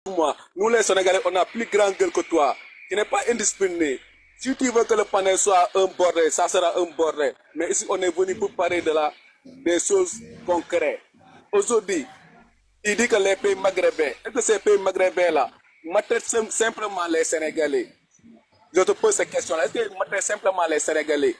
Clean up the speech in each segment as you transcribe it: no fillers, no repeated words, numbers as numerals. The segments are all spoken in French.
moi, nous les Sénégalais, on a plus grand gueule que toi. Tu n'es pas indiscipliné. Si tu veux que le panel soit un bordel, ça sera un bordel. Mais ici, on est venu pour parler des choses concrètes. Aujourd'hui, il dit que les pays maghrébins, est-ce que ces pays maghrébins-là maltraitent simplement les Sénégalais? Je te pose cette question-là. Est-ce qu'ils maltraitent simplement les Sénégalais?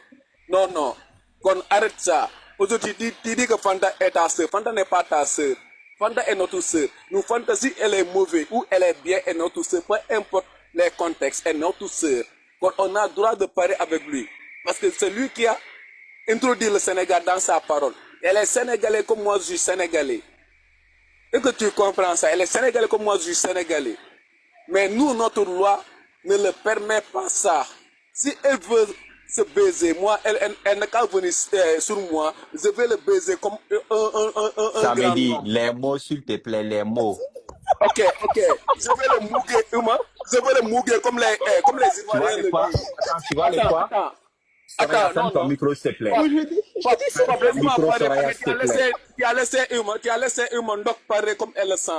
Non, non. Qu'on arrête ça. Aujourd'hui, tu dis que Fanta est ta sœur. Fanta n'est pas ta sœur. Fanta est notre sœur. Nous, Fanta, si elle est mauvaise ou elle est bien, est notre sœur. Peu importe les contextes, est notre sœur. On a le droit de parler avec lui. Parce que c'est lui qui a introduit le Sénégal dans sa parole. Elle est sénégalaise comme moi, je suis sénégalais. Et que tu comprends ça. Elle est sénégalaise comme moi, je suis sénégalais. Mais nous, notre loi ne le permet pas ça. Si elle veut se baiser, moi, elle n'a qu'à venir sur moi, je vais le baiser comme un Ça me grand dit homme. les mots, s'il te plaît, les mots. Ok, ok. Je vais le mouguer, je vais le mouguer comme les Tu vois Ivoiriens les le quoi? disent. Attends, tu vois les quoi? Soraya, Attends, ferme non, ton non. micro, s'il te plaît. Pop, laisse-moi Micro, parler Soraya, parce s'il que te plaît. tu as laissé Human Doc parler comme elle le sent.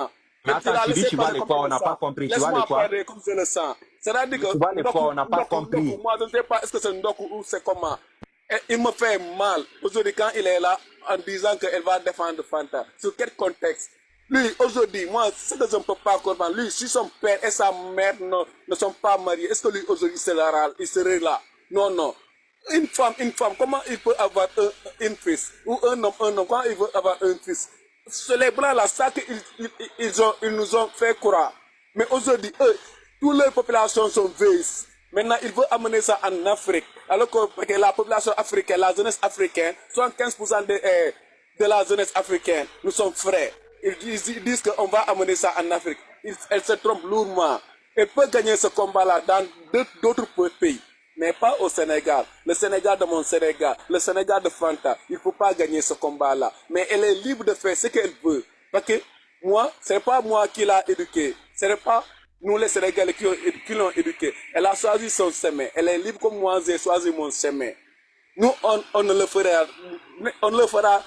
Mais Tu attends, l'as tu dis, laissé tu vois parler les comme quoi? elle On le n'a pas sent. compris. Tu vois les Laisse-moi quoi? parler comme je le sens. C'est-à-dire Tu vois que les quoi? On n'a pas compris. moi, je ne sais pas est-ce que c'est Ndoku ou c'est comment. Et il me fait mal aujourd'hui quand il est là en disant qu'elle va défendre Fanta. Sur quel contexte? Lui, aujourd'hui, moi, ce que je ne peux pas comprendre, lui, si son père et sa mère ne sont pas mariés, est-ce que lui, aujourd'hui, il serait là? Non, non. Une femme, comment il peut avoir un fils? Ou un homme, comment il veut avoir un fils? C'est les blancs là, ça ils nous ont fait croire. Mais aujourd'hui, eux, toutes les populations sont vieilles. Maintenant, ils veulent amener ça en Afrique. Alors que la population africaine, la jeunesse africaine, 75% de la jeunesse africaine, nous sommes frères. Ils disent qu'on va amener ça en Afrique. Elle se trompe lourdement. Elle peut gagner ce combat-là dans d'autres pays, mais pas au Sénégal. Le Sénégal de mon Sénégal, le Sénégal de Fanta, il ne faut pas gagner ce combat-là. Mais elle est libre de faire ce qu'elle veut. Parce que moi, ce n'est pas moi qui l'a éduquée. Ce n'est pas nous les Sénégalais qui l'ont éduquée. Elle a choisi son chemin. Elle est libre comme moi, j'ai choisi mon chemin. Nous, on ne le fera, on ne le fera,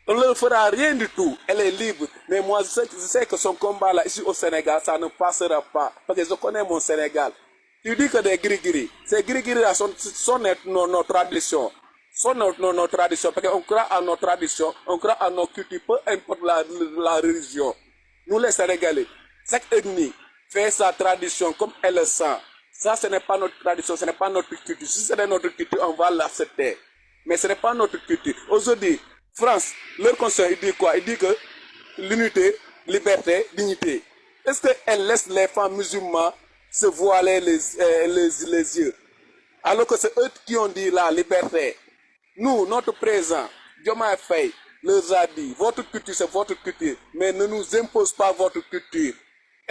on ne le fera rien du tout. Elle est libre. Mais moi, je sais que son combat là, ici au Sénégal, ça ne passera pas. Parce que je connais mon Sénégal. Tu dis que des gris-gris. Ces gris-gris là sont nos traditions. Sont nos traditions. Parce qu'on croit à nos traditions, on croit à nos cultures, peu importe la religion. Nous les Sénégalais, chaque ethnie fait sa tradition comme elle le sent. Ça, ce n'est pas notre tradition, ce n'est pas notre culture. Si c'était notre culture, on va l'accepter. Mais ce n'est pas notre culture. Aujourd'hui, France, leur conseil, il dit quoi? Il dit que l'unité, liberté, dignité. Est-ce qu'elle laisse les femmes musulmanes se voiler les yeux? Alors que c'est eux qui ont dit la liberté. Nous, notre présent, Diomaye Faye, leur a dit, votre culture, c'est votre culture, mais ne nous impose pas votre culture.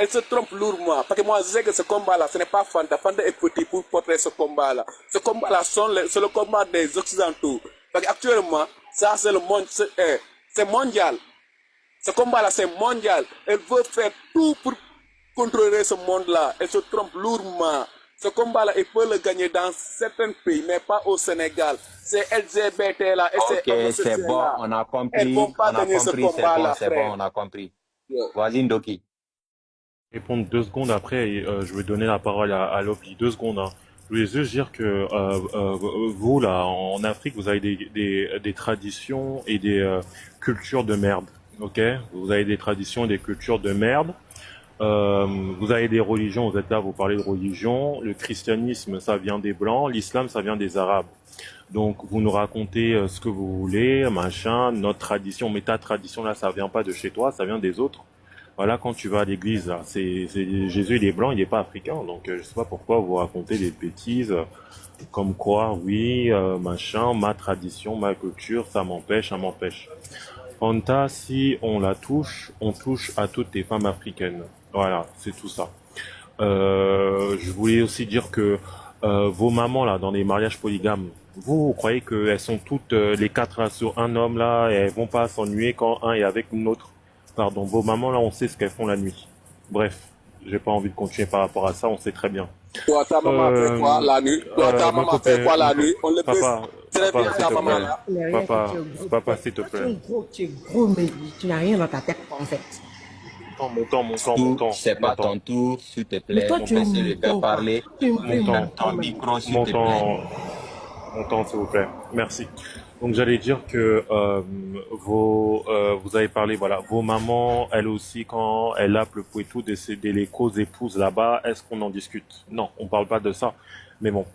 Elle se trompe lourdement, parce que moi, je sais que ce combat-là, ce n'est pas Fanta. Fanta est petit pour porter ce combat-là. Ce combat-là, c'est le combat des Occidentaux. Parce qu'actuellement, ça, c'est le monde, c'est mondial. Ce combat-là, c'est mondial. Elle veut faire tout pour contrôler ce monde-là. Elle se trompe lourdement. Ce combat-là, il peut le gagner dans certains pays, mais pas au Sénégal. C'est LGBT-là et Ok, c'est c'est bon, homosexuels-là. on a Elles ne compris. vont pas On a gagner ce compris, c'est bon, combat-là, c'est bon, frère. on a compris. Yeah. Vas-y, Ndoki. Répondre 2 secondes après, et, je vais donner la parole à Lopi. 2 secondes. Hein. Je voulais juste dire que vous, là, en Afrique, vous avez des traditions et des cultures de merde. Ok? Vous avez des traditions et des cultures de merde. Vous avez des religions, vous êtes là, vous parlez de religion. Le christianisme, ça vient des Blancs. L'islam, ça vient des Arabes. Donc, vous nous racontez ce que vous voulez, machin, notre tradition. Mais ta tradition, là, ça vient pas de chez toi, ça vient des autres. Voilà, quand tu vas à l'église, là, Jésus, il est blanc, il est pas africain. Donc, je sais pas pourquoi vous racontez des bêtises comme quoi, oui, machin, ma tradition, ma culture, ça m'empêche, ça m'empêche. Fanta, si on la touche, on touche à toutes les femmes africaines. Voilà, c'est tout ça. Je voulais aussi dire que vos mamans, là, dans les mariages polygames, vous croyez qu'elles sont toutes les 4 là, sur un homme, là, et elles vont pas s'ennuyer quand un est avec une autre? Pardon, vos mamans, là, on sait ce qu'elles font la nuit. Bref, j'ai pas envie de continuer par rapport à ça, on sait très bien. Toi, ta maman fait quoi la nuit? Toi, ta maman fait quoi la nuit? On le baisse. Papa, Très bien, s'il ta te maman plaît. là. Il n'y a rien Papa, que tu es gros. papa, s'il te Tu es plaît. gros, mais tu n'as rien dans ta tête, en fait. Tout, c'est pas ton tour, s'il te Mais plaît. toi, tu es Laissez le gars mouton, quoi. parler. Tu es Montant, Ton mouton, mec. micro, s'il te plaît. montant, s'il vous plaît. Merci. Donc j'allais dire que vous avez parlé, voilà, vos mamans, elles aussi, quand elles appellent le tout décéder les causes épouses là-bas, est-ce qu'on en discute? Non, on parle pas de ça. Mais bon,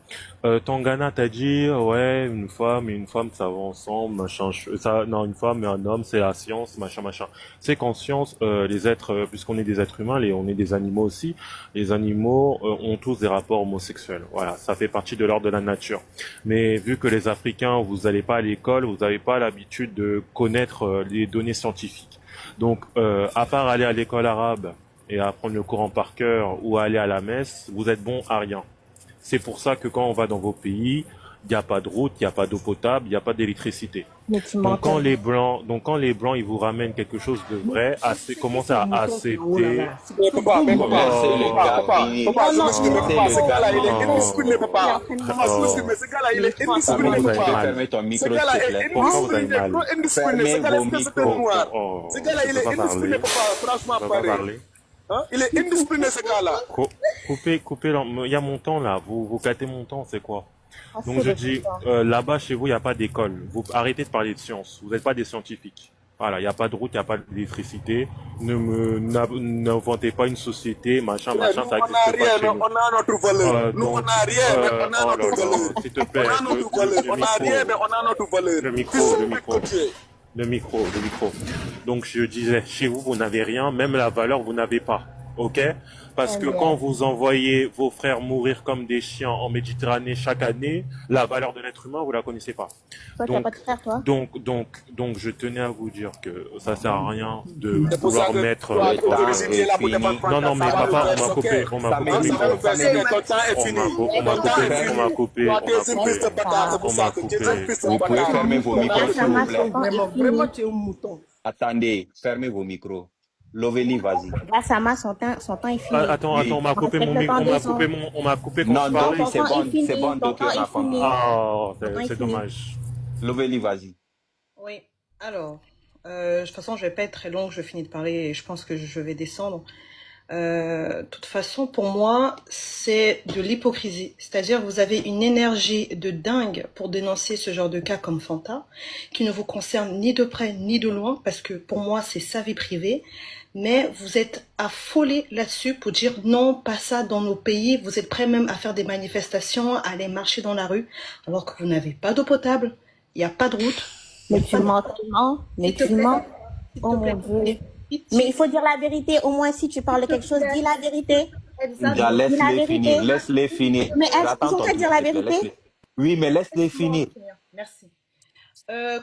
Tangana t'a dit, ouais, une femme et une femme, ça va ensemble, machin. Ça, non, une femme et un homme, c'est la science, machin, machin. C'est qu'en science, les êtres, puisqu'on est des êtres humains, on est des animaux aussi. Les animaux ont tous des rapports homosexuels. Voilà, ça fait partie de l'ordre de la nature. Mais vu que les Africains, vous n'allez pas à l'école, vous n'avez pas l'habitude de connaître les données scientifiques. Donc, à part aller à l'école arabe et apprendre le Coran par cœur ou aller à la messe, vous êtes bon à rien. C'est pour ça que quand on va dans vos pays, il n'y a pas de route, il n'y a pas d'eau potable, il n'y a pas d'électricité. Mais tu Donc quand m'entends. les blancs, ils vous ramènent quelque chose de vrai, commencez à accepter. Mais papa, Laissez le gars finir. papa, Non, je m'excuse, mais non, papa, ce gars-là, il est non. indiscipliné, papa. Il est en train de Papa, je m'excuse, mais ce gars-là, il est Pourquoi indiscipliné, vous avez Tu peux papa. mal? fermer ton Ce micro, gars-là s'il te est plaît. Pourquoi vous avez indiscipliné, mal? trop indiscipliné. Ce Fermez gars-là, vos est-ce que c'est un micros. noir? Oh, Ce gars-là, je il peux est pas indiscipliné, parler. papa. Franchement, Je peux pas pareil. parler. Hein? Il est indiscipliné, ce gars-là. Coupez, il y a mon temps là, vous gâtez mon temps, c'est quoi? Donc Assez je de dis, ça. là-bas chez vous, il n'y a pas d'école. Vous arrêtez de parler de science. Vous n'êtes pas des scientifiques. Voilà, il n'y a pas de route, il n'y a pas d'électricité. N'inventez pas une société, machin, Nous, machin, on ça n'a n'existe pas rien, chez mais nous. on a notre valeur. Nous, on Donc, n'a rien, mais on a oh là notre valeur. là, s'il te On plaît, a notre valeur. On n'a rien, mais on a notre valeur. le Fils micro, de le micro. Côtier. Le micro. Donc je disais, chez vous, vous n'avez rien, même la valeur, vous n'avez pas. Ok? Parce que quand vous envoyez vos frères mourir comme des chiens en Méditerranée chaque année, la valeur de l'être humain, vous la connaissez pas. Toi, t'as pas de frère, toi? Donc, je tenais à vous dire que ça sert à rien de C'est pour ça vouloir que mettre. toi, Le tu temps es là pour est défendre fini. Non, non, mais ça va papa, nous on m'a faire coupé, choquer. on m'a Ça coupé Hein, le m'énerve. ça va micro. nous faire choquer. Ton temps est On fini. m'a Ton temps est fini. on m'a coupé, Toi, on tu m'a es une piste de coupé. bâtard. C'est pour On ça m'a que tu es coupé. une piste de Vous pouvez bâtard. fermer vos micros, s'il vous Sama, plaît. son temps est Vraiment, fini. tu es un mouton. Attendez, fermez vos micros. Lovely, vas-y. Sama, son temps est fini. Attends, Oui. on m'a coupé mon micro, on m'a coupé quand Non, je parlais. Doki, c'est Ton temps bon, est fini. c'est bon, Ton Doki, temps on a est compris. fini. Ah, Ton temps est c'est fini. dommage. Lovely, vas-y. Oui, alors, de toute façon, je vais pas être très longue, je finis de parler et je pense que je vais descendre. De toute façon, pour moi, c'est de l'hypocrisie. C'est-à-dire, vous avez une énergie de dingue pour dénoncer ce genre de cas comme Fanta, qui ne vous concerne ni de près ni de loin, parce que pour moi, c'est sa vie privée. Mais vous êtes affolés là-dessus pour dire non, pas ça dans nos pays. Vous êtes prêts même à faire des manifestations, à aller marcher dans la rue, alors que vous n'avez pas d'eau potable, il n'y a pas de route. Mais tu mens, mais S'il te tu plaît, mens. s'il te Oh plaît. mon Dieu. Mais il faut dire la vérité. Au moins, si tu parles de quelque chose, dis la vérité. Déjà, Dis la laisse-les vérité. finir, laisse-les finir. Mais est-ce J'attends qu'ils ont ton qu'à tour, dire la s'il te plaît, vérité? laisse-les. Oui, mais laisse-les Laisse-moi finir. finir. Merci.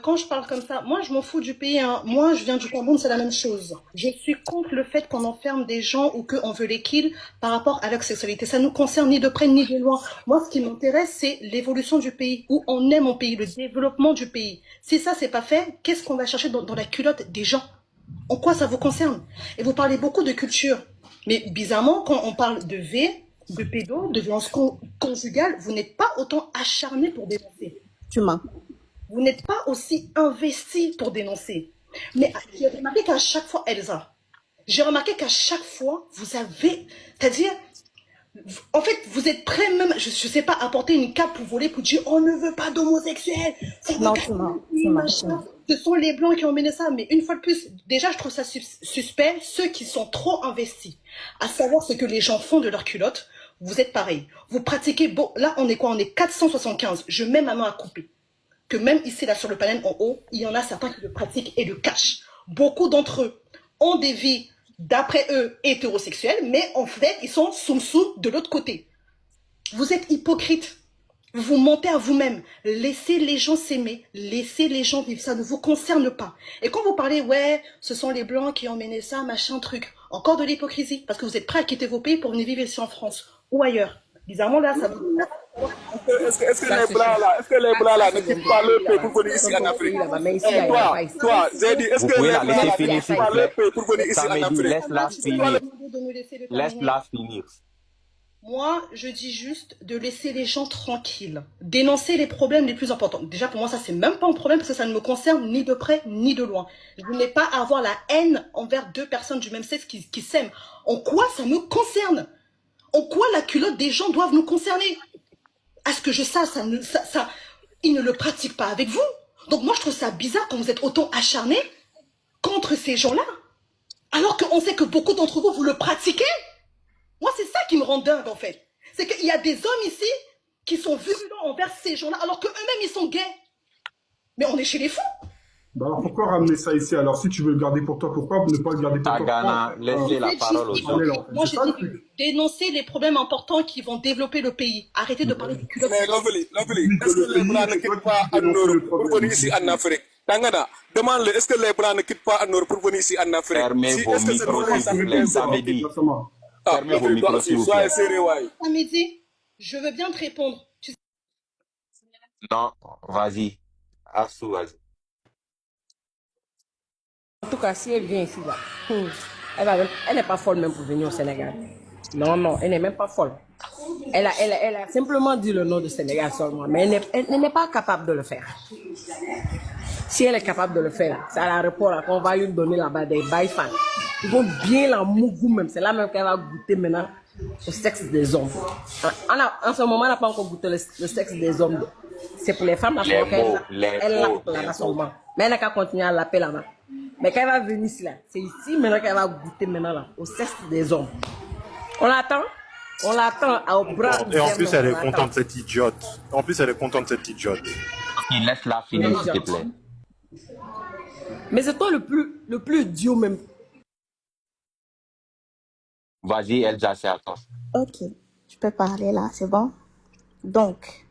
Quand je parle comme ça, moi je m'en fous du pays, hein. Moi je viens du Cameroun, c'est la même chose. Je suis contre le fait qu'on enferme des gens ou qu'on veut les kill par rapport à leur sexualité. Ça nous concerne ni de près ni de loin. Moi ce qui m'intéresse c'est l'évolution du pays, où on est mon pays, le développement du pays. Si ça c'est pas fait, qu'est-ce qu'on va chercher dans la culotte des gens? En quoi ça vous concerne? Et vous parlez beaucoup de culture. Mais bizarrement, quand on parle de de pédo, de violence conjugale, vous n'êtes pas autant acharné pour dénoncer. Tu mens. Vous n'êtes pas aussi investi pour dénoncer. Mais j'ai remarqué qu'à chaque fois, Elsa, j'ai remarqué qu'à chaque fois, vous avez, c'est-à-dire, en fait, vous êtes prêt même, je sais pas, à porter une cape pour voler, pour dire, on ne veut pas d'homosexuels. Non, tu mens. Tu mens. Tu mens. Ce sont les Blancs qui ont mené ça. Mais une fois de plus, déjà, je trouve ça suspect, ceux qui sont trop investis à savoir ce que les gens font de leur culotte. Vous êtes pareil. Vous pratiquez, bon, là, on est quoi? On est 475. Je mets ma main à couper. Que même ici, là, sur le panel en haut, il y en a certains qui le pratiquent et le cachent. Beaucoup d'entre eux ont des vies, d'après eux, hétérosexuelles, mais en fait, ils sont soum-soum de l'autre côté. Vous êtes hypocrite. Vous mentez à vous-même. Laissez les gens s'aimer. Laissez les gens vivre. Ça ne vous concerne pas. Et quand vous parlez, ouais, ce sont les Blancs qui ont mené ça, machin, truc. Encore de l'hypocrisie. Parce que vous êtes prêts à quitter vos pays pour venir vivre ici en France ou ailleurs. Bizarrement, là, ça vous... Est-ce que les blancs là ne quittent pas le pays pour venir ici en Afrique? Toi, j'ai dit, est-ce Vous que pouvez les la blancs laisser là ne finir, quittent s'il pas vous le plaît. pays pour venir ici en Samedi, Afrique? laisse-la finir. Laisse-la finir. Moi, je dis juste de laisser les gens tranquilles. Dénoncer les problèmes les plus importants. Déjà, pour moi, ça, c'est même pas un problème parce que ça ne me concerne ni de près ni de loin. Je n'ai pas à avoir la haine envers deux personnes du même sexe qui s'aiment. En quoi ça me concerne? En quoi la culotte des gens doivent nous concerner? À ce que je sache, ils ne le pratiquent pas avec vous. Donc moi, je trouve ça bizarre quand vous êtes autant acharnés contre ces gens-là. Alors qu'on sait que beaucoup d'entre vous, vous le pratiquez. Moi, c'est ça qui me rend dingue, en fait. C'est qu'il y a des hommes ici qui sont virulents envers ces gens-là, alors qu'eux-mêmes, ils sont gays. Mais on est chez les fous. Bah alors pourquoi ramener ça ici? Alors si tu veux le garder pour toi, pourquoi ne pas le garder pour toi? Tagana, laissez la parole aux Allez, autres. en fait, Moi, c'est j'ai ça le dit truc. dénoncer les problèmes importants qui vont développer le pays. Arrêtez de parler des culottes. Mais Lovely, Dis que est-ce que le les pays, Blancs ne c'est toi quittent pas qui en dénonce le Europe pour problème. venir ici en Afrique? Tangana, demande-le, est-ce que les Blancs ne quittent pas en Europe pour venir ici en Afrique? Fermez Si, vos est-ce que c'est micros, nous les s'il vous plaît. Africains, ça? Samedi. Exactement. Ah, Fermez vos Lovely, toi micros, aussi, s'il vous soyez plaît. sérieux, ouais. Samedi, je veux bien te répondre. Non, vas-y. Assou, vas-y. En tout cas, si elle vient ici, là, elle n'est pas folle même pour venir au Sénégal. Non, non, elle n'est même pas folle. Elle a simplement dit le nom du Sénégal seulement, mais elle n'est pas capable de le faire. Si elle est capable de le faire, c'est à l'aéroport qu'on va lui donner là-bas des bails-fans. Ils vont bien la mougou même. C'est là même qu'elle va goûter maintenant au sexe des hommes. En ce moment, elle n'a pas encore goûté le sexe des hommes. C'est pour les femmes, là, elle l'appe là-bas seulement. Mais elle n'a qu'à continuer à l'appeler là-bas. Mais quand elle va venir ici, là, c'est ici maintenant qu'elle va goûter maintenant là, au sexe des hommes. On l'attend au bras. Et en plus, elle est contente, cette idiote. En plus, elle est contente, cette idiote. Il laisse la finir, s'il te plaît. Mais c'est toi le plus idiot même. Vas-y, Elsa, c'est à toi. Ok, je peux parler là, c'est bon? Donc,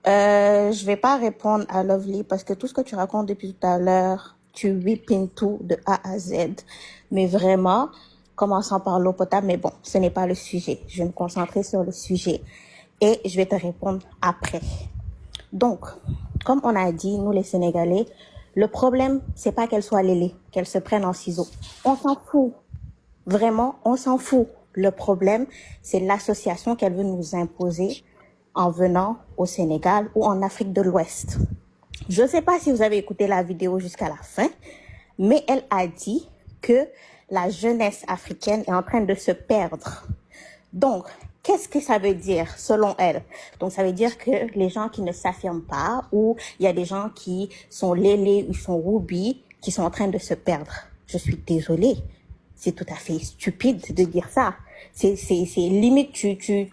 je vais pas répondre à Lovely parce que tout ce que tu racontes depuis tout à l'heure, tu whipping tout de A à Z. Mais vraiment, commençons par l'eau potable, mais bon, ce n'est pas le sujet. Je vais me concentrer sur le sujet et je vais te répondre après. Donc, comme on a dit, nous les Sénégalais, le problème, c'est pas qu'elle soit lélée, qu'elle se prenne en ciseaux. On s'en fout. Vraiment, on s'en fout. Le problème, c'est l'association qu'elle veut nous imposer en venant au Sénégal ou en Afrique de l'Ouest. Je ne sais pas si vous avez écouté la vidéo jusqu'à la fin, mais elle a dit que la jeunesse africaine est en train de se perdre. Donc, qu'est-ce que ça veut dire selon elle? Donc, ça veut dire que les gens qui ne s'affirment pas ou il y a des gens qui sont lélés ou sont roubis qui sont en train de se perdre. Je suis désolée. C'est tout à fait stupide de dire ça. C'est limite,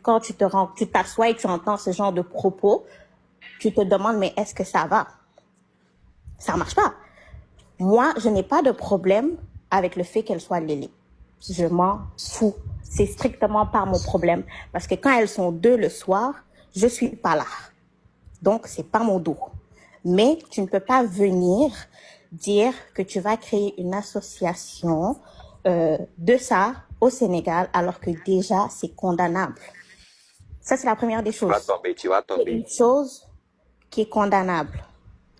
quand tu t'assois et tu entends ce genre de propos, tu te demandes, mais est-ce que ça va? Ça marche pas. Moi, je n'ai pas de problème avec le fait qu'elle soit lélée. Je m'en fous. C'est strictement pas mon problème. Parce que quand elles sont deux le soir, je suis pas là. Donc, c'est pas mon dos. Mais tu ne peux pas venir dire que tu vas créer une association de ça au Sénégal alors que déjà c'est condamnable. Ça, c'est la première des choses. Tu vas C'est tomber. une chose qui est condamnable.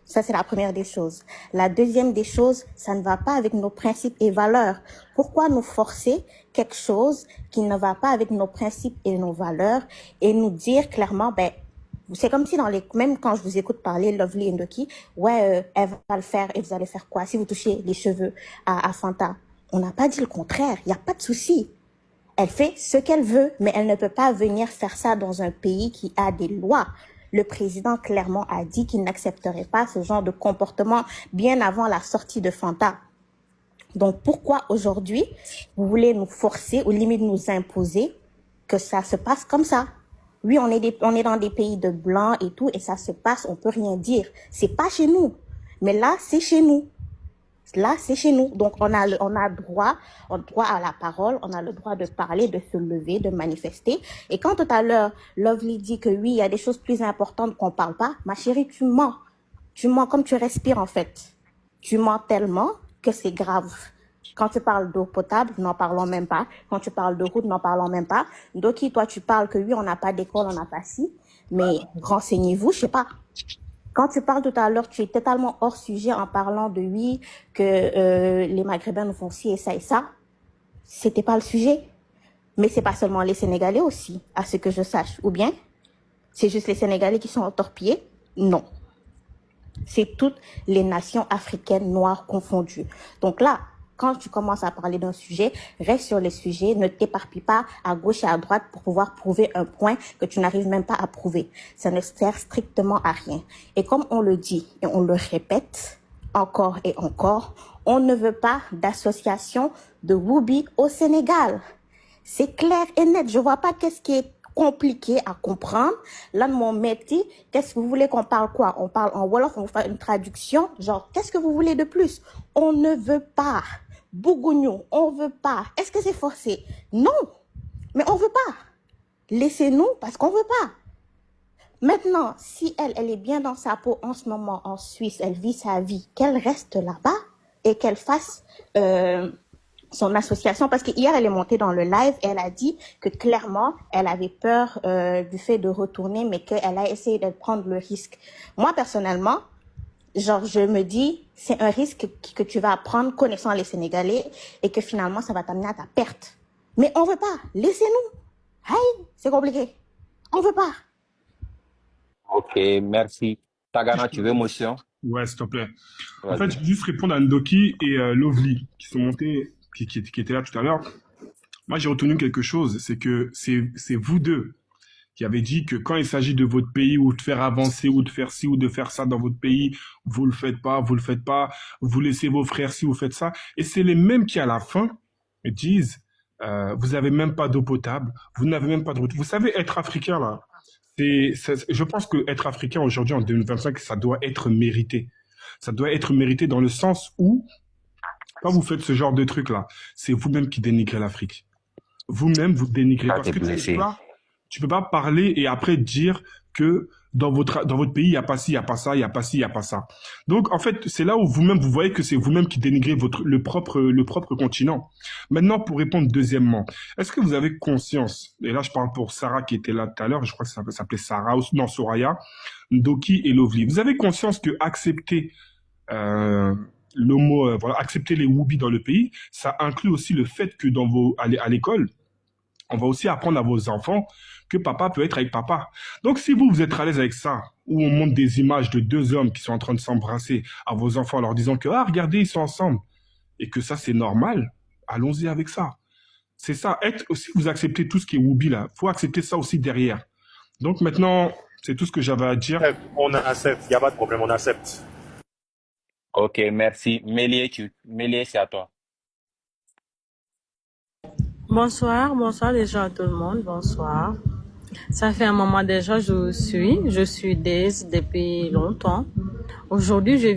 Ça, c'est la première des choses. La deuxième des choses, ça ne va pas avec nos principes et valeurs. Pourquoi nous forcer quelque chose qui ne va pas avec nos principes et nos valeurs et nous dire clairement, ben, c'est comme si même quand je vous écoute parler, Lovely Ndoki, ouais, elle va le faire et vous allez faire quoi si vous touchez les cheveux à Fanta? On n'a pas dit le contraire, il n'y a pas de souci. Elle fait ce qu'elle veut, mais elle ne peut pas venir faire ça dans un pays qui a des lois. Le président clairement a dit qu'il n'accepterait pas ce genre de comportement bien avant la sortie de Fanta. Donc pourquoi aujourd'hui vous voulez nous forcer ou limite nous imposer que ça se passe comme ça? Oui, on est dans des pays de blancs et tout, et ça se passe, on peut rien dire. C'est pas chez nous, mais là c'est chez nous. Là, c'est chez nous. Donc, on a droit à la parole, on a le droit de parler, de se lever, de manifester. Et quand tout à l'heure, Lovely dit que oui, il y a des choses plus importantes qu'on parle pas, ma chérie, tu mens. Tu mens comme tu respires, en fait. Tu mens tellement que c'est grave. Quand tu parles d'eau potable, n'en parlons même pas. Quand tu parles de route, n'en parlons même pas. Doki, toi, tu parles que oui, on n'a pas d'école, on n'a pas ci. Mais renseignez-vous, je sais pas. Quand tu parles tout à l'heure, tu es totalement hors sujet en parlant de oui, que les Maghrébins nous font ci et ça et ça. C'était pas le sujet. Mais c'est pas seulement les Sénégalais aussi, à ce que je sache. Ou bien, c'est juste les Sénégalais qui sont entorpillés? Non. C'est toutes les nations africaines noires confondues. Donc là, quand tu commences à parler d'un sujet, reste sur les sujets, ne t'éparpille pas à gauche et à droite pour pouvoir prouver un point que tu n'arrives même pas à prouver. Ça ne sert strictement à rien. Et comme on le dit et on le répète encore et encore, on ne veut pas d'association de Woubi au Sénégal. C'est clair et net. Je vois pas qu'est-ce qui est compliqué à comprendre. Là, mon métier, qu'est-ce que vous voulez qu'on parle quoi? On parle en Wolof, on va faire une traduction. Genre, qu'est-ce que vous voulez de plus? On ne veut pas. Bougougnou, on veut pas. Est-ce que c'est forcé? Non. Mais on veut pas. Laissez-nous parce qu'on veut pas. Maintenant, si elle est bien dans sa peau en ce moment en Suisse, elle vit sa vie, qu'elle reste là-bas et qu'elle fasse son association, parce que hier elle est montée dans le live et elle a dit que clairement elle avait peur du fait de retourner, mais qu'elle a essayé de prendre le risque. Moi personnellement, genre je me dis c'est un risque que tu vas prendre connaissant les Sénégalais et que finalement ça va t'amener à ta perte. Mais on veut pas, laissez-nous. Hey, c'est compliqué. On veut pas. Ok, merci. Tagana, tu veux motion? Ouais, s'il te plaît. En Vas-y. fait, je vais juste répondre à Ndoki et Lovely qui sont montés, qui étaient là tout à l'heure. Moi, j'ai retenu quelque chose, c'est que c'est vous deux qui avez dit que quand il s'agit de votre pays ou de faire avancer ou de faire ci ou de faire ça dans votre pays, vous le faites pas, vous laissez vos frères si vous faites ça. Et c'est les mêmes qui, à la fin, disent, vous avez même pas d'eau potable, vous n'avez même pas de route. Vous savez, être africain, là, je pense que être africain aujourd'hui, en 2025, ça doit être mérité. Ça doit être mérité dans le sens où, quand vous faites ce genre de truc-là, c'est vous-même qui dénigrez l'Afrique. Vous-même, vous dénigrez. Ah, Parce t'es que blessé. tu peux pas parler et après dire que dans votre pays, il n'y a pas ci, il n'y a pas ça, il n'y a pas ci, il n'y a pas ça. Donc, en fait, c'est là où vous-même, vous voyez que c'est vous-même qui dénigrez le propre continent. Maintenant, pour répondre deuxièmement, est-ce que vous avez conscience, et là, je parle pour Sarah qui était là tout à l'heure, je crois que ça s'appelait Sarah, ou non, Soraya, Ndoki et Lovely. Vous avez conscience que accepter accepter les Woubi dans le pays, ça inclut aussi le fait que à l'école, on va aussi apprendre à vos enfants que papa peut être avec papa. Donc, si vous êtes à l'aise avec ça, où on montre des images de deux hommes qui sont en train de s'embrasser à vos enfants en leur disant que, ah, regardez, ils sont ensemble, et que ça, c'est normal, allons-y avec ça. C'est ça. Si vous acceptez tout ce qui est Woubi, là, faut accepter ça aussi derrière. Donc, maintenant, c'est tout ce que j'avais à dire. On accepte, il n'y a pas de problème, on accepte. Ok, merci. Mélié, c'est à toi. Bonsoir déjà à tout le monde, bonsoir. Ça fait un moment déjà, je suis Daisy depuis longtemps. Aujourd'hui, j'ai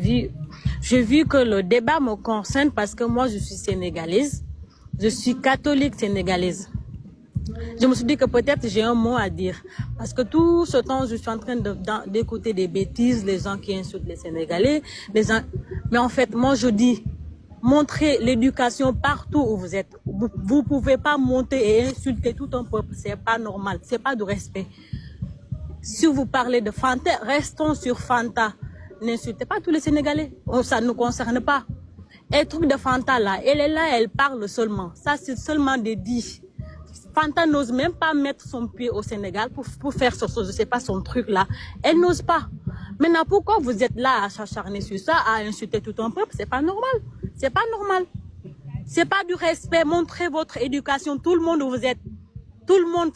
vu que le débat me concerne parce que moi, je suis sénégalaise. Je suis catholique sénégalaise. Je me suis dit que peut-être j'ai un mot à dire. Parce que tout ce temps, je suis en train d'écouter des bêtises, les gens qui insultent les Sénégalais. Mais en fait, moi, je dis, montrez l'éducation partout où vous êtes. Vous pouvez pas monter et insulter tout un peuple. C'est pas normal. C'est pas de respect. Si vous parlez de Fanta, restons sur Fanta. N'insultez pas tous les Sénégalais. Ça ne nous concerne pas. Et le truc de Fanta là, elle est là, elle parle seulement. Ça, c'est seulement des dits. Fanta n'ose même pas mettre son pied au Sénégal pour faire je sais pas, son truc là. Elle n'ose pas. Maintenant, pourquoi vous êtes là à s'acharner sur ça, à insulter tout un peuple? C'est pas normal. C'est pas normal. C'est pas du respect. Montrez votre éducation. Tout le monde où vous êtes. Tout le monde,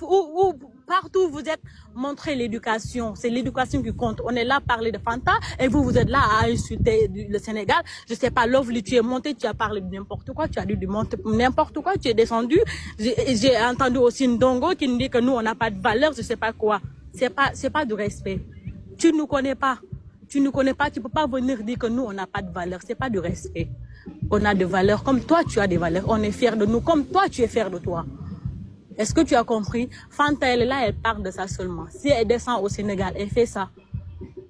partout où vous êtes, montrez l'éducation. C'est l'éducation qui compte. On est là à parler de Fanta et vous êtes là à insulter le Sénégal. Je sais pas, Lovely, tu es monté, tu as parlé de n'importe quoi, tu as dit n'importe quoi, tu es descendu. J'ai entendu aussi Ndongo qui nous dit que nous, on n'a pas de valeur, je sais pas quoi. C'est pas du respect. Tu nous connais pas. Tu nous connais pas, tu peux pas venir dire que nous, on n'a pas de valeur. C'est pas du respect. On a des valeurs comme toi, tu as des valeurs. On est fiers de nous comme toi, tu es fier de toi. Est-ce que tu as compris? Fanta, elle est là, elle parle de ça seulement. Si elle descend au Sénégal, elle fait ça.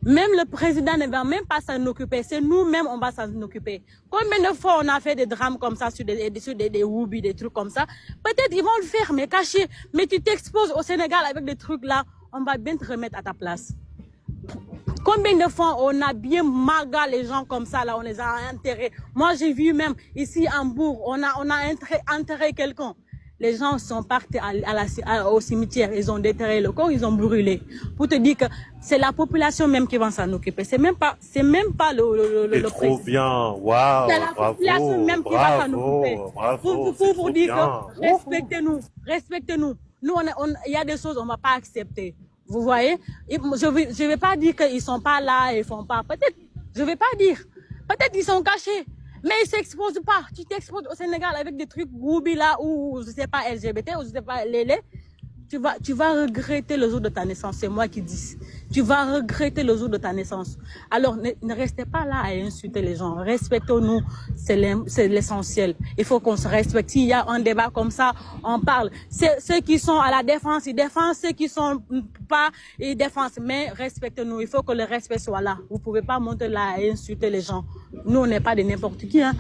Même le président ne va même pas s'en occuper. C'est nous-mêmes, on va s'en occuper. Combien de fois on a fait des drames comme ça sur des Woubi, des trucs comme ça? Peut-être ils vont le faire, mais caché. Mais tu t'exposes au Sénégal avec des trucs là, on va bien te remettre à ta place. Combien de fois on a bien maga les gens comme ça, là, on les a enterrés. Moi, j'ai vu même ici à Hambourg, on a enterré quelqu'un. les gens sont partis au cimetière, ils ont déterré le corps, ils ont brûlé. Pour te dire que c'est la population même qui va s'en occuper. C'est même pas C'est le trop président. bien. C'est Waouh, la population même qui va s'en occuper. bravo, c'est Pour trop dire bien. que respectez-nous, respectez-nous. Nous, il y a des choses on va pas accepter. Vous voyez? Je vais pas dire qu'ils sont pas là, ils font pas. Peut-être, je vais pas dire. Peut-être qu'ils sont cachés. Mais ils s'exposent pas. Tu t'exposes au Sénégal avec des trucs groubi là ou je sais pas LGBT ou je sais pas lélé. Tu vas regretter le jour de ta naissance. C'est moi qui dis. Tu vas regretter le jour de ta naissance. Alors, ne restez pas là à insulter les gens. Respectons-nous. C'est l'essentiel. Il faut qu'on se respecte. S'il y a un débat comme ça, on parle. Ceux qui sont à la défense, ils défendent. Ceux qui sont pas, ils défendent. Mais respectez-nous. Il faut que le respect soit là. Vous pouvez pas monter là et insulter les gens. Nous, on n'est pas de n'importe qui, hein.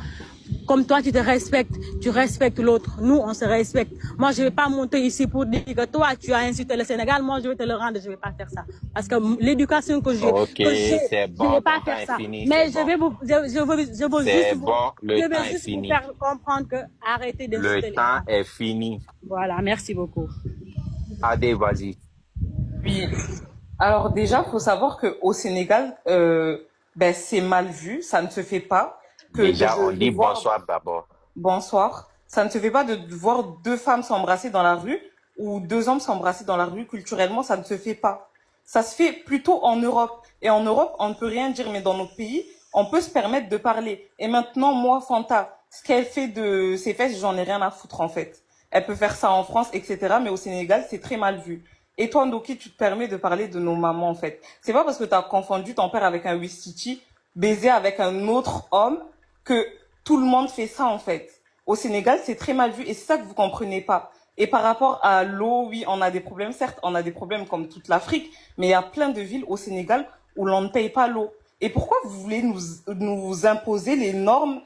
Comme toi, tu te respectes, tu respectes l'autre. Nous, on se respecte. Moi, je vais pas monter ici pour dire que toi, tu as insulté le Sénégal. Moi, je vais te le rendre. Je vais pas faire ça. Parce que l'éducation que j'ai, Ok, c'est je bon, vais pas ton temps faire est ça. fini, Mais c'est je vais bon. vous, je veux C'est juste vous, bon, je le temps vais est juste vous fini. faire comprendre que arrêtez d'insulter Le les temps gens. est fini. Voilà, merci beaucoup. Adé, vas-y. Oui. Alors déjà, faut savoir que au Sénégal, ben c'est mal vu, ça ne se fait pas que Déjà, on de dit voir bonsoir d'abord. bonsoir, ça ne se fait pas de voir deux femmes s'embrasser dans la rue ou deux hommes s'embrasser dans la rue. Culturellement, ça ne se fait pas. Ça se fait plutôt en Europe. Et en Europe, on ne peut rien dire, mais dans notre pays, on peut se permettre de parler. Et maintenant, moi, Fanta, ce qu'elle fait de ses fesses, j'en ai rien à foutre en fait. Elle peut faire ça en France, etc. Mais au Sénégal, c'est très mal vu. Et toi, Ndoki, tu te permets de parler de nos mamans en fait. C'est pas parce que tu as confondu ton père avec un Wistiti, baiser avec un autre homme, que tout le monde fait ça en fait. Au Sénégal, c'est très mal vu et c'est ça que vous comprenez pas. Et par rapport à l'eau, oui, on a des problèmes, certes, on a des problèmes comme toute l'Afrique, mais il y a plein de villes au Sénégal où l'on ne paye pas l'eau. Et pourquoi vous voulez nous imposer les normes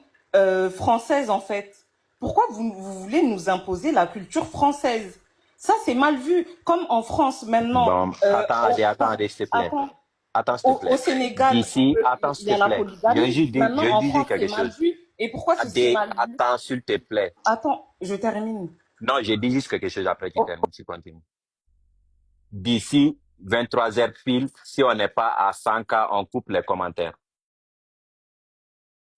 françaises en fait? Pourquoi vous voulez nous imposer la culture française? Ça, c'est mal vu. Comme en France maintenant. Bon, attends, Adé, s'il te plaît. Attends, Attends, s'il te plaît. au Sénégal, D'ici, attends, il s'il y a te la plaît. polygamie. Maintenant, en Je dis France, quelque c'est mal chose. vu. Et pourquoi c'est Adé, mal vu? attends, s'il te plaît. Attends, je termine. Non, je dis juste quelque chose après qu'il Oh, termine, si continue. D'ici 23h pile, si on n'est pas à 100K, on coupe les commentaires.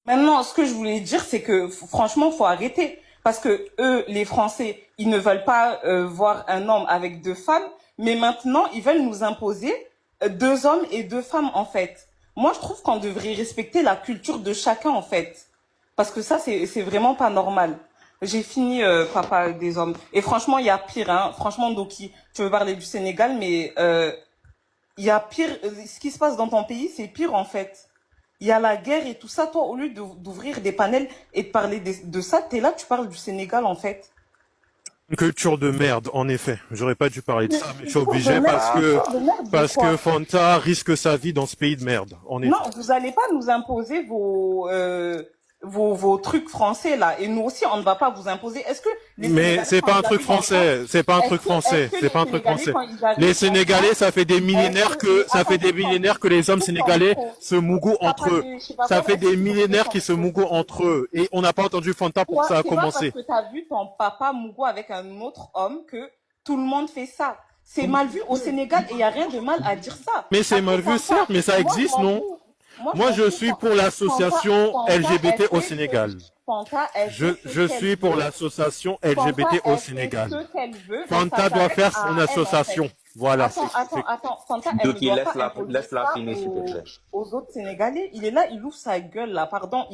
Maintenant, ce que je voulais dire, c'est que franchement, faut arrêter. Parce que eux, les Français, ils ne veulent pas voir un homme avec deux femmes, mais maintenant, ils veulent nous imposer deux hommes et deux femmes, en fait. Moi, je trouve qu'on devrait respecter la culture de chacun, en fait. Parce que ça, c'est vraiment pas normal. J'ai fini, papa des hommes. Et franchement, il y a pire, hein. Franchement, Doki, tu veux parler du Sénégal, mais il y a pire. Ce qui se passe dans ton pays, c'est pire, en fait. Il y a la guerre et tout ça. Toi, au lieu d'ouvrir des panels et de parler de ça, t'es là, tu parles du Sénégal, en fait. Une culture de merde, en effet. J'aurais pas dû parler de ça, mais je suis Culture de obligé merde, parce que, culture de merde de parce que quoi? Fanta risque sa vie dans ce pays de merde, en effet. Non, vous allez pas nous imposer vos trucs français, là. Et nous aussi, on ne va pas vous imposer. Est-ce que les Mais Sénégalais, c'est quand pas un ils truc arrivent en France, français, c'est pas un est-ce truc que français, c'est les pas un truc Sénégalais, français. quand ils arrivent Les en Sénégalais, France, ça fait des millénaires que, ça fait des attends, millénaires que les hommes écoute ton sénégalais micro. se mougouent T'as entre pas eux. de, je sais pas Ça quoi, fait est-ce que des tu peux millénaires ton qu'ils se micro? mougouent entre eux. Et on n'a pas entendu Fanta pour que ça a C'est pas parce commencé. que tu as vu ton papa Mougou avec un autre homme que tout le monde fait ça. C'est mal vu au Sénégal et il n'y a rien de mal à dire ça. Mais c'est Après, mal vu, Fanta, certes, mais ça moi, je existe, m'en non? fous. Moi, je Moi, m'en je fous. suis pour Fanta, l'association Fanta, LGBT au elle fait Sénégal. Fanta, elle Je, fait ce je qu'elle suis pour veut. l'association Fanta, LGBT au elle fait Sénégal. ce qu'elle veut, mais Fanta ça doit s'arrête faire son à elle, en fait. association. Voilà. Attends. Fanta, elle ne Doki, doit pas imposer laisse-la ça finir, s'il te plaît. aux autres Sénégalais. Il est là, il ouvre sa gueule, là, pardon.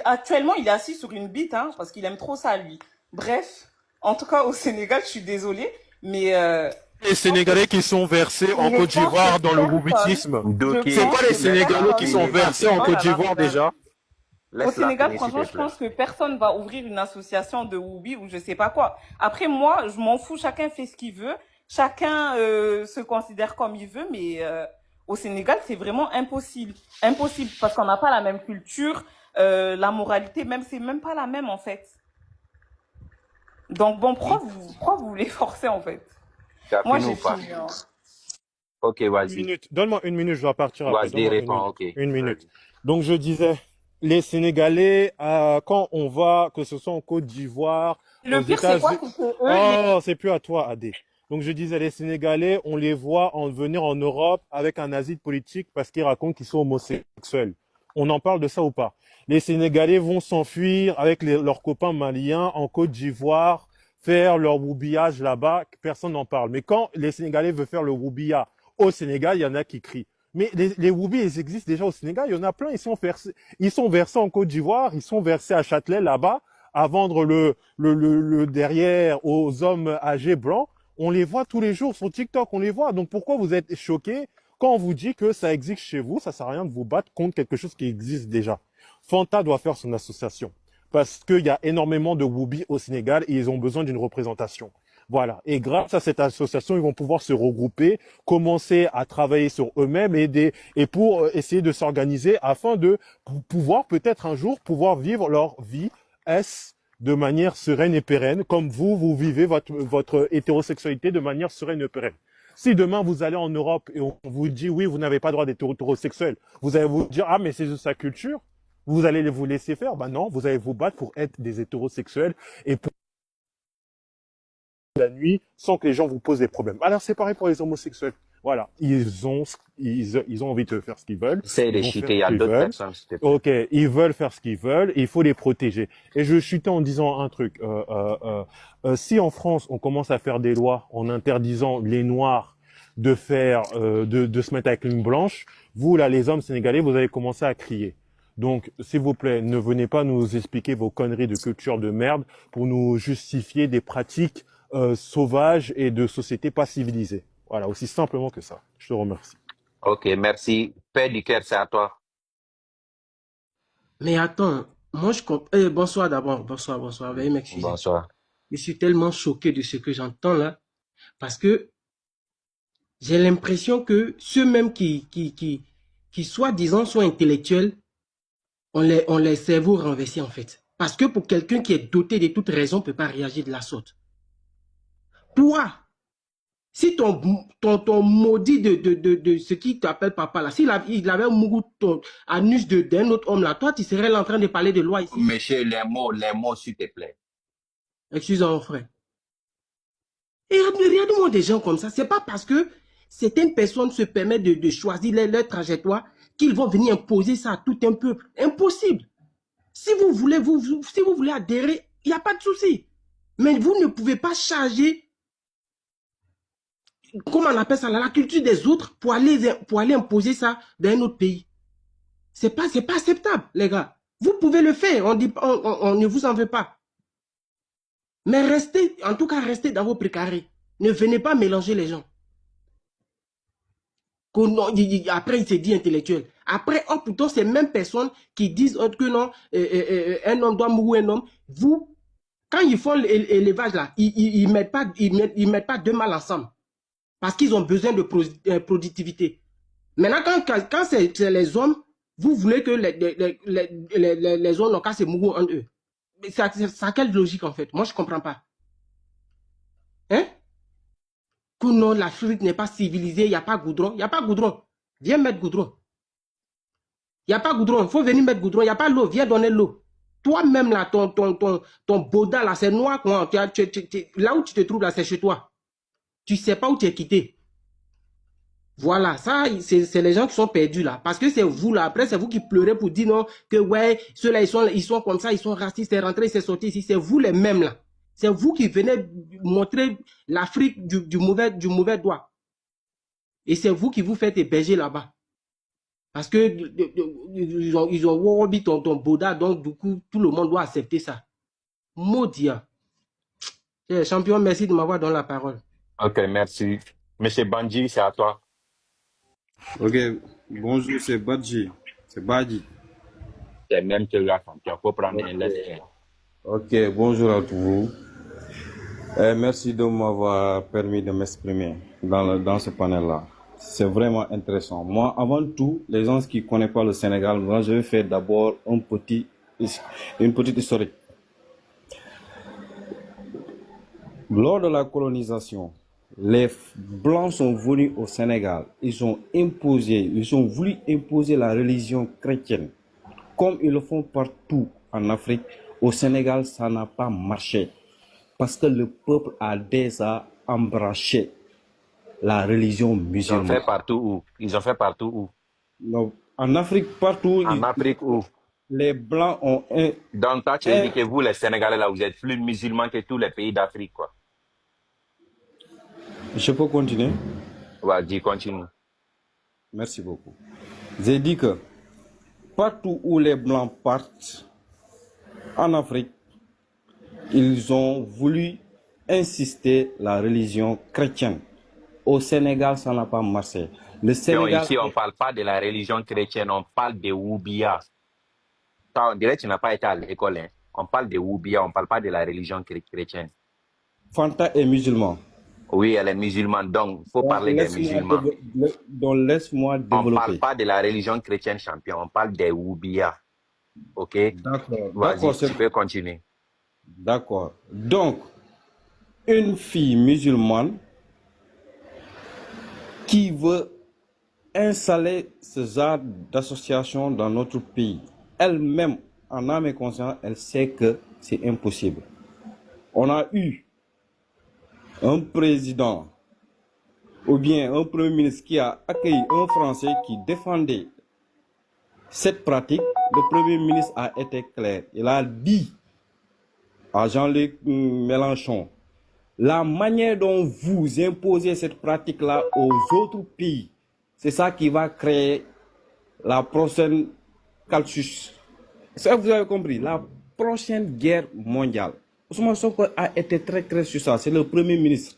Actuellement, il est assis sur une bite, hein, parce qu'il aime trop ça, lui. Bref, en tout cas, au Sénégal, je suis désolée, mais Les Sénégalais qui sont versés en je Côte pense d'Ivoire que dans le personne, woubitisme. Doki, C'est pas les que Sénégalais qui sont personne versés en va Côte la d'Ivoire regarder. déjà. Au laisse-la Sénégal, finir, s'il franchement, te je plaît. pense que personne va ouvrir une association de Woubi ou je sais pas quoi. Après, moi, je m'en fous, chacun fait ce qu'il veut, chacun se considère comme il veut, mais au Sénégal, c'est vraiment impossible. Impossible, parce qu'on n'a pas la même culture, la moralité, même, c'est même pas la même, en fait. Donc, bon, pourquoi vous voulez forcer, en fait? Tu as Moi, fini j'ai ou pas? fini, hein. Ok, Une vas-y. minute. Donne-moi une minute, je dois partir après. Vas-y, Donne-moi une réponds, minute. ok. Une minute. Vas-y. Donc, je disais, les Sénégalais, quand on va, que ce soit en Côte d'Ivoire, Le Aux pire, c'est quoi? États-Unis. C'est que eux, Oh, c'est plus à toi, Adé. Donc je disais, les Sénégalais, on les voit venir en Europe avec un asile politique parce qu'ils racontent qu'ils sont homosexuels. On en parle de ça ou pas? Les Sénégalais vont s'enfuir avec leurs copains maliens en Côte d'Ivoire, faire leur woubillage là-bas, personne n'en parle. Mais quand les Sénégalais veulent faire le woubilla au Sénégal, il y en a qui crient. Mais les woubi, ils existent déjà au Sénégal, il y en a plein, ils sont versés en Côte d'Ivoire, ils sont versés à Châtelet là-bas, à vendre le derrière aux hommes âgés blancs. On les voit tous les jours sur TikTok, on les voit. Donc pourquoi vous êtes choqués quand on vous dit que ça existe chez vous? Ça sert à rien de vous battre contre quelque chose qui existe déjà. Fanta doit faire son association parce qu'il y a énormément de woubi au Sénégal et ils ont besoin d'une représentation. Voilà. Et grâce à cette association, ils vont pouvoir se regrouper, commencer à travailler sur eux-mêmes et pour essayer de s'organiser afin de pouvoir peut-être un jour pouvoir vivre leur vie de manière sereine et pérenne, comme vous vivez votre hétérosexualité de manière sereine et pérenne. Si demain vous allez en Europe et on vous dit oui, vous n'avez pas le droit d'être hétérosexuel, vous allez vous dire ah mais c'est sa culture, vous allez vous laisser faire. Ben non, vous allez vous battre pour être des hétérosexuels et pour la nuit sans que les gens vous posent des problèmes. Alors c'est pareil pour les homosexuels. Voilà, ils ont envie de faire ce qu'ils veulent. Essaye de Ils vont chuter, faire il y ce a qu'ils d'autres veulent. personnes, s'il te plaît. Ok, ils veulent faire ce qu'ils veulent, et il faut les protéger. Et je chutais en disant un truc. Si en France on commence à faire des lois en interdisant les noirs de faire, de se mettre avec une blanche, vous là, les hommes sénégalais, vous allez commencer à crier. Donc, s'il vous plaît, ne venez pas nous expliquer vos conneries de culture de merde pour nous justifier des pratiques sauvages et de sociétés pas civilisées. Voilà, aussi simplement que ça. Je te remercie. Ok, merci. Père du cœur, c'est à toi. Mais attends, moi je comprends. Bonsoir d'abord, bonsoir, veuillez m'excuser. Bonsoir. Je suis tellement choqué de ce que j'entends là, parce que j'ai l'impression que ceux mêmes qui soi-disant sont intellectuels, on les cerveaux renversés en fait. Parce que pour quelqu'un qui est doté de toute raison, ne peut pas réagir de la sorte. Toi, si ton maudit de ce qui t'appelle papa là, il avait mouru ton anus d'un autre homme là, toi tu serais là en train de parler de loi ici. Monsieur, les mots, s'il te plaît. Excuse-moi mon frère. Et regarde-moi des gens comme ça, c'est pas parce que certaines personnes se permettent de choisir leur trajectoire qu'ils vont venir imposer ça à tout un peuple. Impossible. Si vous voulez adhérer, il n'y a pas de souci. Mais vous ne pouvez pas charger, comment on appelle ça, la culture des autres pour aller imposer ça dans un autre pays. C'est pas acceptable, les gars. Vous pouvez le faire, on ne vous en veut pas. Mais restez, en tout cas, restez dans vos précarés. Ne venez pas mélanger les gens. Après, il se dit intellectuel. Après, oh, pourtant, ces mêmes personnes qui disent que non, un homme doit mourir un homme. Vous, quand ils font l'élevage là, ils mettent pas deux mâles ensemble. Parce qu'ils ont besoin de productivité. Maintenant, quand c'est les hommes, vous voulez que les hommes n'ont qu'à se mourir en eux. Ça quelle logique en fait? Moi, je ne comprends pas. Hein? Que non, l'Afrique n'est pas civilisée, il n'y a pas goudron. Il n'y a pas goudron. Viens mettre goudron. Il n'y a pas goudron. Il faut venir mettre goudron. Il n'y a pas l'eau. Viens donner l'eau. Toi-même, là, ton boda, là, c'est noir. Là où tu te trouves, là, c'est chez toi. Tu ne sais pas où tu es quitté. Voilà, ça, c'est les gens qui sont perdus, là. Parce que c'est vous, là. Après, c'est vous qui pleurez pour dire non, que ouais, ceux-là, ils sont comme ça, ils sont racistes, c'est rentré, c'est sorti ici. C'est vous les mêmes, là. C'est vous qui venez montrer l'Afrique du mauvais doigt. Et c'est vous qui vous faites héberger là-bas. Parce que ils ont warbi ton boda, donc du coup, tout le monde doit accepter ça. Maudit. Champion, merci de m'avoir donné la parole. Ok, merci. Monsieur Bandji, c'est à toi. Ok, bonjour, c'est Badji. C'est Badji. C'est même que là, tu peux prendre un lettre. Ok, bonjour à tous vous. Merci de m'avoir permis de m'exprimer dans ce panel-là. C'est vraiment intéressant. Moi, avant tout, les gens qui ne connaissent pas le Sénégal, moi, je vais faire d'abord une petite historique. Lors de la colonisation, les Blancs sont venus au Sénégal. Ils ont voulu imposer la religion chrétienne. Comme ils le font partout en Afrique, au Sénégal, ça n'a pas marché. Parce que le peuple a déjà embrassé la religion Ils ont musulmane. fait partout où? Ils ont fait partout où? Non, en Afrique, partout, En Afrique où? les Blancs ont un... Donc, toi, tu veux dire que vous, les Sénégalais, là, vous êtes plus musulmans que tous les pays d'Afrique, quoi. Je peux continuer? Vas-y, continue. Merci beaucoup. J'ai dit que partout où les Blancs partent en Afrique, ils ont voulu insister la religion chrétienne. Au Sénégal, ça n'a pas marché. Le Non, Sénégal... ici, on ne parle pas de la religion chrétienne, on parle de Woubia. On dirait que tu n'as pas été à l'école. Hein. On parle de Woubia, on ne parle pas de la religion chrétienne. Fanta est musulman. Oui, elle est musulmane, donc il faut parler des musulmans. Donc laisse-moi On ne développer. parle pas de la religion chrétienne, champion, on parle des Woubia. Ok? D'accord. Vas-y, tu peux continuer. D'accord. Donc, une fille musulmane qui veut installer ce genre d'association dans notre pays, elle-même, en âme et conscience, elle sait que c'est impossible. On a eu un président ou bien un premier ministre qui a accueilli un Français qui défendait cette pratique. Le premier ministre a été clair. Il a dit à Jean-Luc Mélenchon, la manière dont vous imposez cette pratique-là aux autres pays, c'est ça qui va créer la prochaine calcus. Ça, vous avez compris, la prochaine guerre mondiale. Ousmane Sonko a été très clair sur ça. C'est le premier ministre.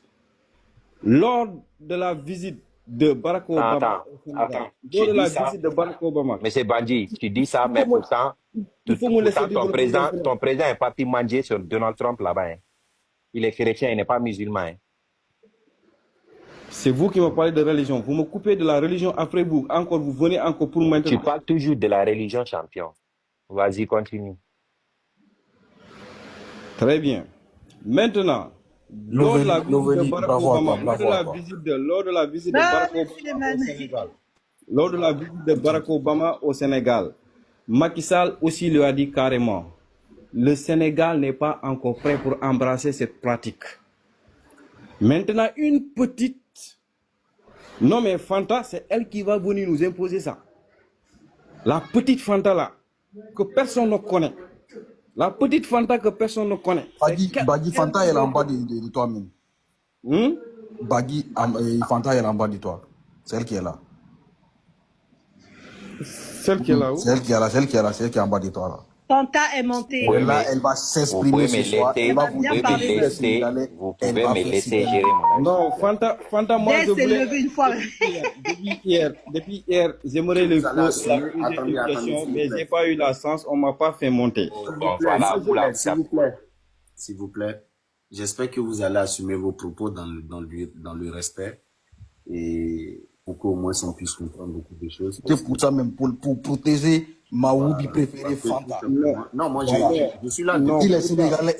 Lors de la visite de Barack Obama, lors de la visite de Barack Obama. Monsieur Bandji, tu dis ça, mais pourtant, ton président est parti manger sur Donald Trump là-bas. Hein. Il est chrétien, il n'est pas musulman. Hein. C'est vous qui me parlez de religion. Vous me coupez de la religion après vous. Encore, vous venez encore pour maintenant. Tu parles toujours de la religion, champion. Vas-y, continue. Très bien. Maintenant, lors de la visite de Barack Obama, lors de la visite de Barack Obama au Sénégal, lors de la visite de Barack Obama au Sénégal, Macky Sall aussi lui a dit carrément, le Sénégal n'est pas encore prêt pour embrasser cette pratique. Maintenant, une petite, non mais Fanta, c'est elle qui va venir nous imposer ça. La petite Fanta là, que personne ne connaît. La petite Fanta que personne ne connaît. Bagui Fanta, elle est en bas de toi-même. Bagui Fanta, elle est en bas de toi. C'est elle qui est là. Celle qui est là où? Celle qui est là, celle qui est en bas de toi là. Fanta est montée. Elle va s'exprimer ce soir. Elle va vous laisser. Vous pouvez me laisser gérer mon Non, Fanta, moi je voulais... une fois. Depuis hier, j'aimerais le poser une question, mais je n'ai pas eu la chance, on ne m'a pas fait monter. S'il vous plaît, j'espère que vous allez assumer vos propos dans le respect et pour qu'au moins on puisse comprendre beaucoup de choses. C'est pour ça même, pour protéger ma Woubi préférée, Fanta. Non, moi je suis là. Il est sénégalais.